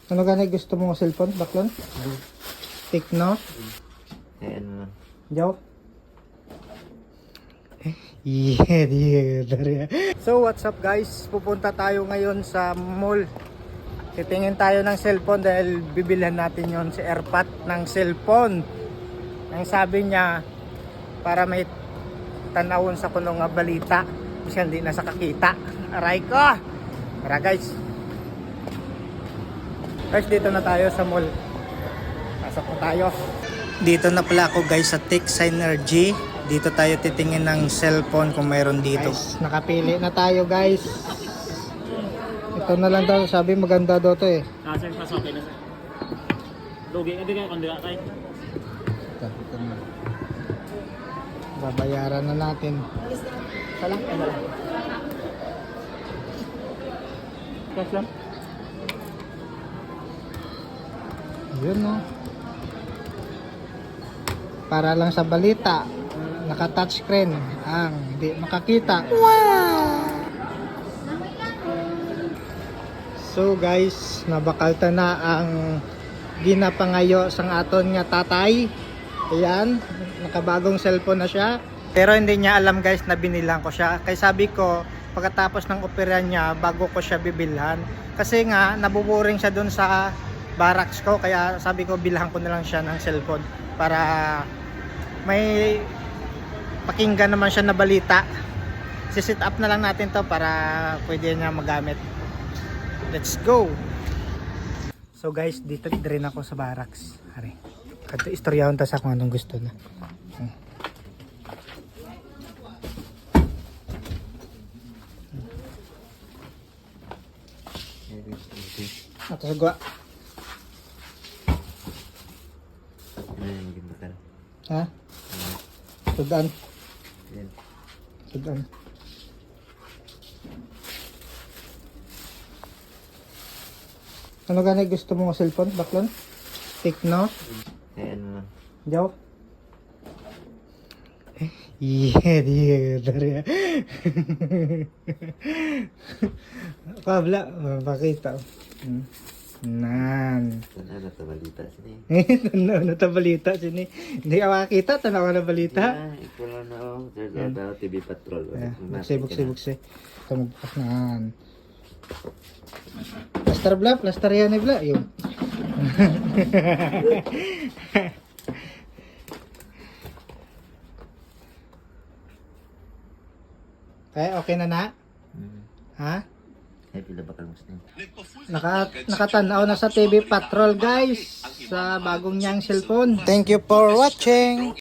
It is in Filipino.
Ano ganay gusto mo cellphone, Baklon? Tecno? Ano lang. Jow? Yeah. So what's up guys? Pupunta tayo ngayon sa mall. Titingin tayo ng cellphone dahil bibilhan natin yon si Airpat ng cellphone. Ang sabi niya para may tanawon sa kuno nga balita. Kasi hindi na sa kakita. Aray ko! Tara guys. Guys, dito na tayo sa mall. Pasok na tayo. Dito na pala ako guys sa Tech Synergy. Dito tayo titingin ng cellphone kung mayroon dito. Guys, nakapili na tayo guys. Ito na lang daw. Sabi maganda daw to eh. Sir, mas okay na sir. Lugi, hindi kayo kung di ka kayo. Ito na. Babayaran na natin. Salang ka na lang. Cash lang. Yun no. Para lang sa balita. Naka-touchscreen ang hindi makakita. Wow! So guys, nabakalta na ang ginapangayo sang aton nga tatay. Ayan, nakabagong cellphone na siya. Pero hindi niya alam guys na binilang ko siya. Kaya sabi ko, pagkatapos ng opera niya, bago ko siya bibilhan. Kasi nga, nabuboring siya dun sa barracks ko. Kaya sabi ko, bilhan ko na lang siya ng cellphone. Para may pakinggan naman siya na balita. Si-set up na lang natin to para pwede niya magamit. Let's go! So guys, dito rin ako sa barracks. Hari. Kadto istoryahon ta sa kung anong gusto na. Ato sa gwa. Ano yung bakal? Ha? Sudan. Yan. Sudan. Ano ganay gusto mo cellphone, Baklon? Tecno? Ano lang. Jow? Yeah. Pabla, pakita. Nan. Ano na balita sini? Tanaw na ta balita sini. Hindi ka makakita, tanaw ka na balita. Ikaw lang na ako. Sir, daw TV Patrol. Bukse. Ito magbukas na. Plaster bla, plaster yan eh bla. Yun. Okay na na? Ha? Ay, pila bakal mo sini? Nakatanaw na sa TV Patrol guys sa bagong niyang cellphone. Thank you for watching.